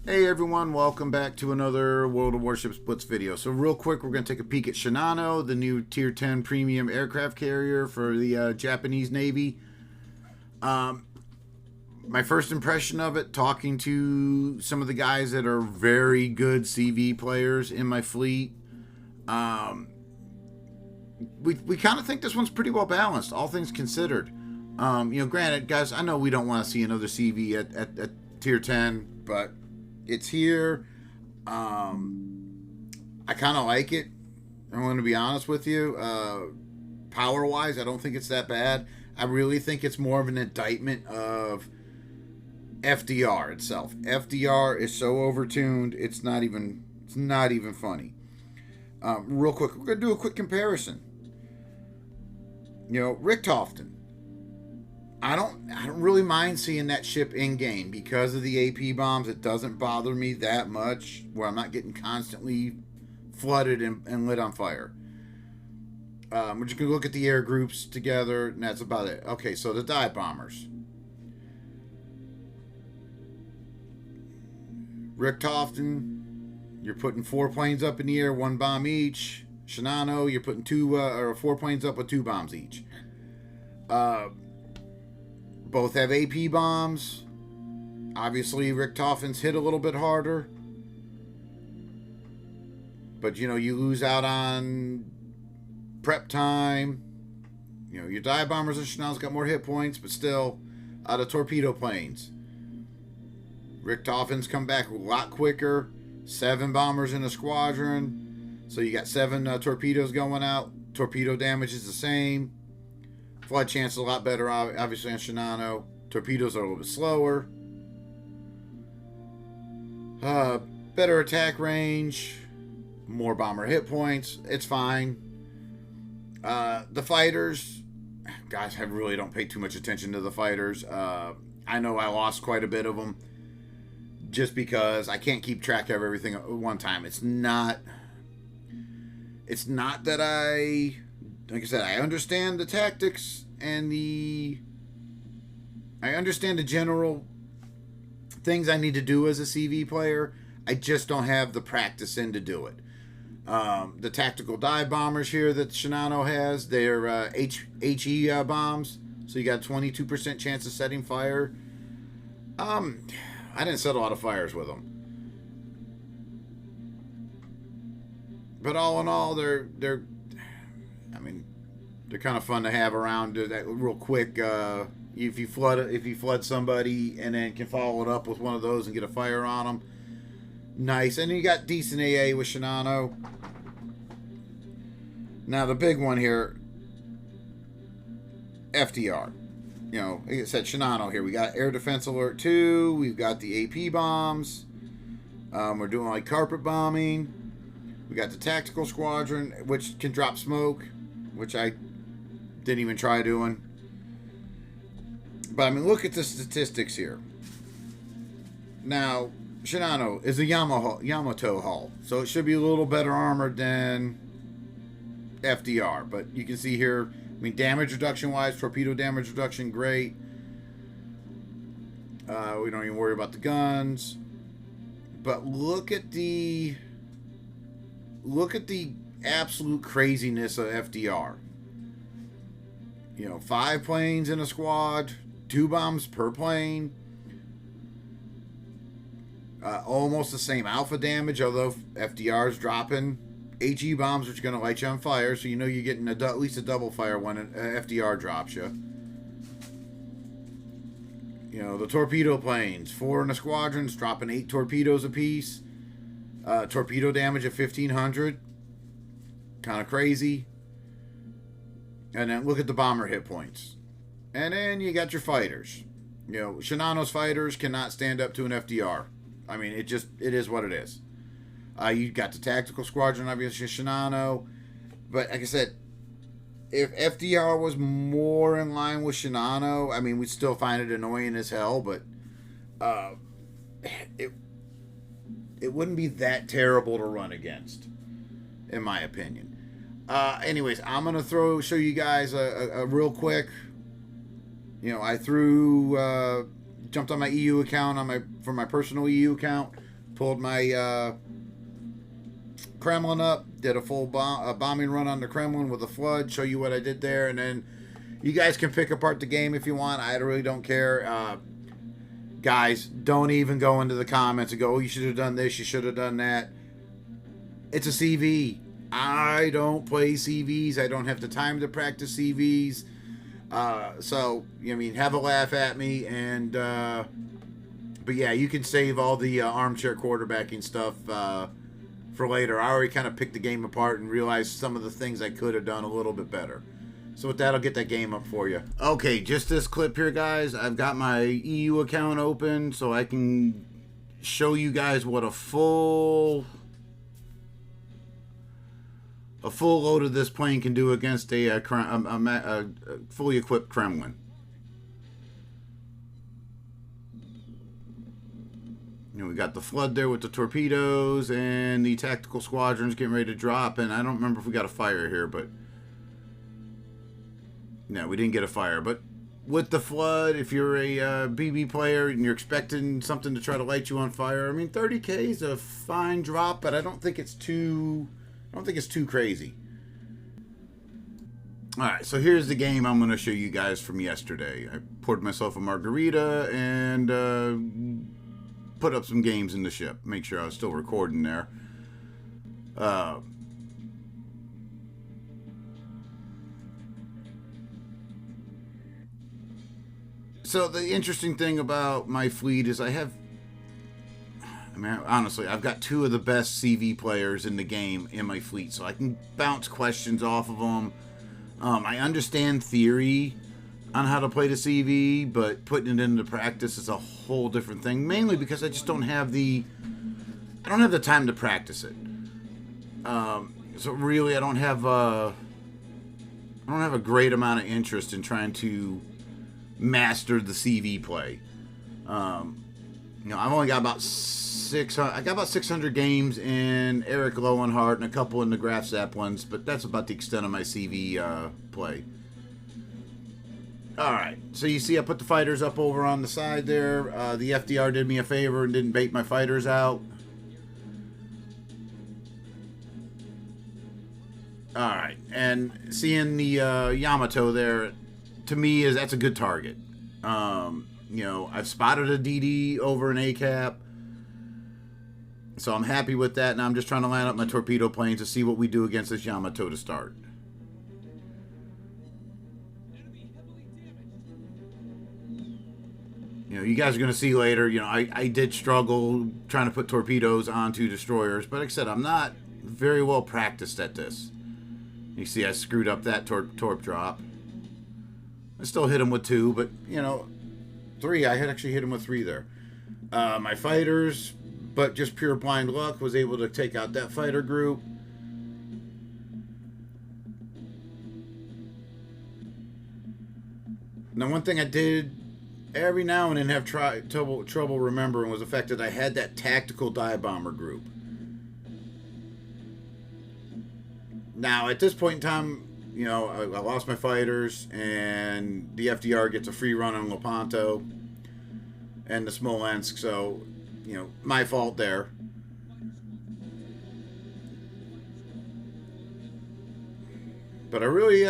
Hey everyone, welcome back to another World of Warships Blitz video. So real quick, we're going to take a peek at Shinano, the new Tier 10 premium aircraft carrier for the Japanese Navy. My first impression of it, talking to some of the guys that are very good CV players in my fleet, we kind of think this one's pretty well balanced, all things considered. Granted, guys, I know we don't want to see another CV at Tier 10, but it's here. I kind of like it. I'm going to be honest with you. Power-wise, I don't think it's that bad. I really think it's more of an indictment of FDR itself. FDR is so overtuned, it's not even funny. Real quick, we're going to do a quick comparison. Richtofen. I don't really mind seeing that ship in game because of the AP bombs. It doesn't bother me that much where I'm not getting constantly flooded and lit on fire. We're just going to look at the air groups together, and that's about it. Okay, so the dive bombers. Richtofen, you're putting 4 planes up in the air, 1 bomb each. Shinano, you're putting 4 planes up with 2 bombs each. Both have AP bombs. Obviously, Richtofen's hit a little bit harder. But, you lose out on prep time. Your dive bombers and Shinano's got more hit points, but still, out of torpedo planes. Richtofen's come back a lot quicker. 7 bombers in a squadron. So you got 7 torpedoes going out. Torpedo damage is the same. Flood chance is a lot better, obviously, on Shinano. Torpedoes are a little bit slower. Better attack range. More bomber hit points. It's fine. The fighters, guys, I really don't pay too much attention to the fighters. I know I lost quite a bit of them just because I can't keep track of everything at one time. It's not that like I said, I understand the tactics and I understand the general things I need to do as a CV player. I just don't have the practice in to do it. The tactical dive bombers here that Shinano has, they're HE bombs, so you got 22% chance of setting fire. I didn't set a lot of fires with them. But all in all, they're kind of fun to have around. That real quick. If you flood somebody and then can follow it up with one of those and get a fire on them, nice. And you got decent AA with Shinano. Now the big one here, FDR. Like I said, Shinano here. We got Air Defense Alert 2. We've got the AP bombs. We're doing like carpet bombing. We got the tactical squadron, which can drop smoke, which I didn't even try doing. But look at the statistics here. Now, Shinano is a Yamato hull, so it should be a little better armored than FDR. But you can see here, damage reduction wise, torpedo damage reduction, great. We don't even worry about the guns. But look at the absolute craziness of FDR. 5 planes in a squad, 2 bombs per plane. Almost the same alpha damage, although FDR is dropping HE bombs, which are going to light you on fire, so you're getting at least a double fire when an FDR drops you. The torpedo planes, 4 in a squadron, dropping 8 torpedoes apiece. Torpedo damage of 1,500. Kind of crazy. And then look at the bomber hit points. And then you got your fighters. Shinano's fighters cannot stand up to an FDR. It is what it is. You got the tactical squadron, obviously Shinano. But like I said, if FDR was more in line with Shinano, we'd still find it annoying as hell, but it wouldn't be that terrible to run against, in my opinion. Anyways, I'm going to show you guys a real quick. I jumped on my EU account, for my personal EU account, pulled my Kremlin up, did a full bombing run on the Kremlin with a flood, show you what I did there, and then you guys can pick apart the game if you want. I really don't care. Guys, don't even go into the comments and go, oh, you should have done this, you should have done that. It's a CV. I don't play CVs. I don't have the time to practice CVs. So, I mean, have a laugh at me. And, but yeah, you can save all the armchair quarterbacking stuff for later. I already kind of picked the game apart and realized some of the things I could have done a little bit better. So with that, I'll get that game up for you. Okay, just this clip here, guys. I've got my EU account open so I can show you guys what a full load of this plane can do against a fully equipped Kremlin. You know, we got the flood there with the torpedoes and the tactical squadrons getting ready to drop. And I don't remember if we got a fire here, but no, we didn't get a fire. But with the flood, if you're a BB player and you're expecting something to try to light you on fire, I mean, 30K is a fine drop, but I don't think it's too crazy. All right, so here's the game I'm going to show you guys from yesterday. I poured myself a margarita and put up some games in the ship. Make sure I was still recording there. So the interesting thing about my fleet is honestly, I've got two of the best CV players in the game in my fleet, so I can bounce questions off of them. I understand theory on how to play the CV, but putting it into practice is a whole different thing. Mainly because I just don't have the time to practice it. So really, I don't have a great amount of interest in trying to master the CV play. I've only got about 600 games in Eric Lowenhart and a couple in the Graf Zeppelins, but that's about the extent of my CV play. Alright, so you see I put the fighters up over on the side there. The FDR did me a favor and didn't bait my fighters out. Alright, and seeing the Yamato there, to me, that's a good target. I've spotted a DD over an ACAP, so I'm happy with that. Now I'm just trying to line up my torpedo planes to see what we do against this Yamato to start. You guys are going to see later, I did struggle trying to put torpedoes onto destroyers, but like I said, I'm not very well practiced at this. You see I screwed up that torp drop. I still hit him with 2, but, 3. I had actually hit him with 3 there. My fighters, but just pure blind luck, was able to take out that fighter group. Now, one thing I did every now and then have trouble remembering was the fact that I had that tactical dive bomber group. Now, at this point in time, I lost my fighters, and the FDR gets a free run on Lepanto and the Smolensk, so, my fault there. But I really,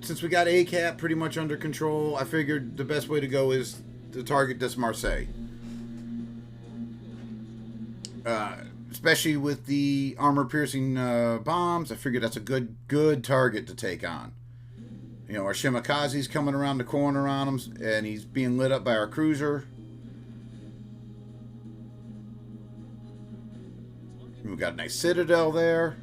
since we got ACAP pretty much under control, I figured the best way to go is to target this Marseille. Especially with the armor-piercing bombs, I figured that's a good target to take on. Our Shimakaze's coming around the corner on him, and he's being lit up by our cruiser. We've got a nice citadel there.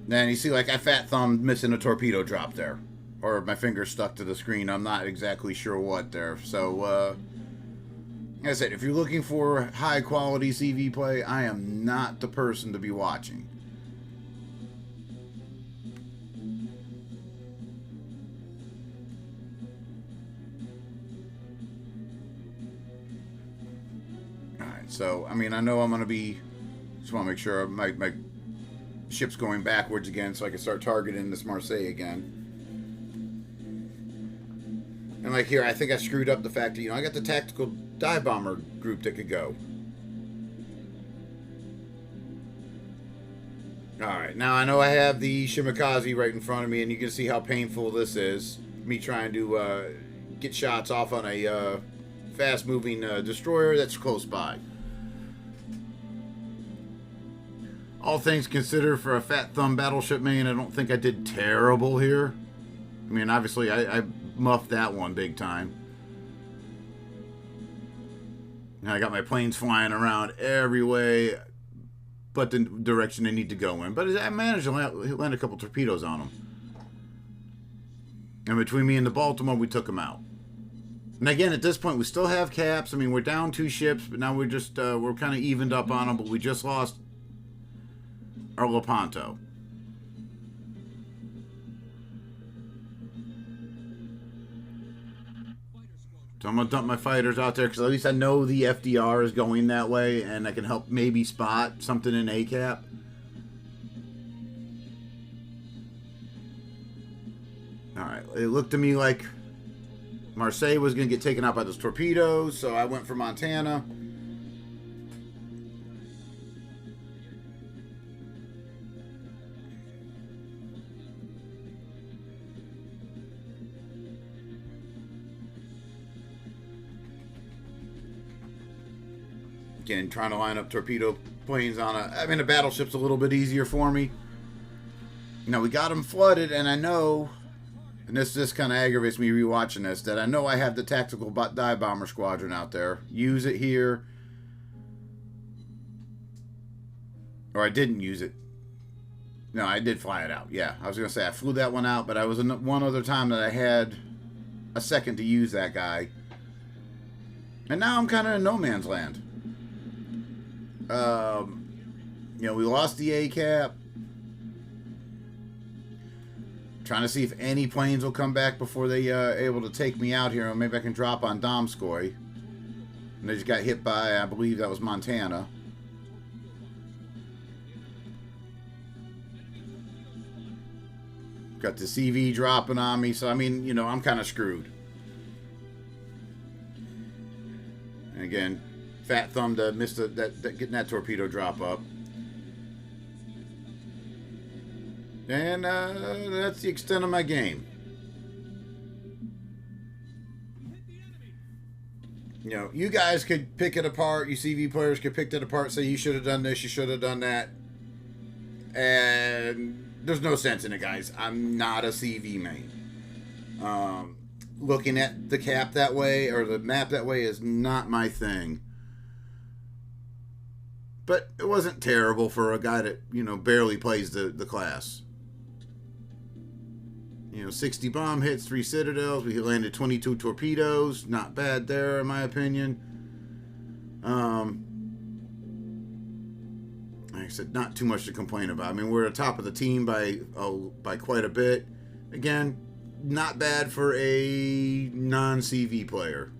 Then you see, like, I fat thumbed missing a torpedo drop there. Or my finger stuck to the screen. I'm not exactly sure what there. So, like I said, if you're looking for high quality CV play, I am not the person to be watching. Alright, so, I mean, I know I'm going to be... Just want to make sure my ship's going backwards again so I can start targeting this Marseille again. And like here, I think I screwed up the fact that, you know, I got the tactical dive bomber group that could go. Alright, now I know I have the Shimikaze right in front of me, and you can see how painful this is. Me trying to get shots off on a fast-moving destroyer that's close by. All things considered, for a Fat Thumb Battleship main, I don't think I did terrible here. I mean, obviously, I muffed that one big time. And I got my planes flying around every way but the direction they need to go in. But I managed to land a couple torpedoes on them. And between me and the Baltimore, we took them out. And again, at this point, we still have caps. I mean, we're down 2 ships, but now we're just, we're kind of evened up on them, but we just lost our Lepanto. So I'm going to dump my fighters out there, because at least I know the FDR is going that way, and I can help maybe spot something in ACAP. Alright, it looked to me like Marseille was going to get taken out by those torpedoes, so I went for Montana. Again, trying to line up torpedo planes on a... I mean, a battleship's a little bit easier for me. Now, we got them flooded, and I know... And this kind of aggravates me rewatching this, that I know I have the tactical dive bomber squadron out there. Use it here. Or I didn't use it. No, I did fly it out. Yeah, I was going to say I flew that one out, but I was in one other time that I had a second to use that guy. And now I'm kind of in no man's land. You know, we lost the ACAP. Trying to see if any planes will come back before they able to take me out here. Or maybe I can drop on Domskoy. And they just got hit by, I believe that was Montana. Got the CV dropping on me. So, I mean, you know, I'm kind of screwed. And again, Fat Thumb to miss getting that torpedo drop up. And that's the extent of my game. You know, you guys could pick it apart. You CV players could pick it apart, say you should have done this, you should have done that. And there's no sense in it, guys. I'm not a CV main. Looking at the cap that way, or the map that way, is not my thing. But it wasn't terrible for a guy that, you know, barely plays the class. You know, 60 bomb hits, 3 citadels. We landed 22 torpedoes. Not bad there, in my opinion. Like I said, not too much to complain about. I mean, we're at the top of the team by quite a bit. Again, not bad for a non-CV player.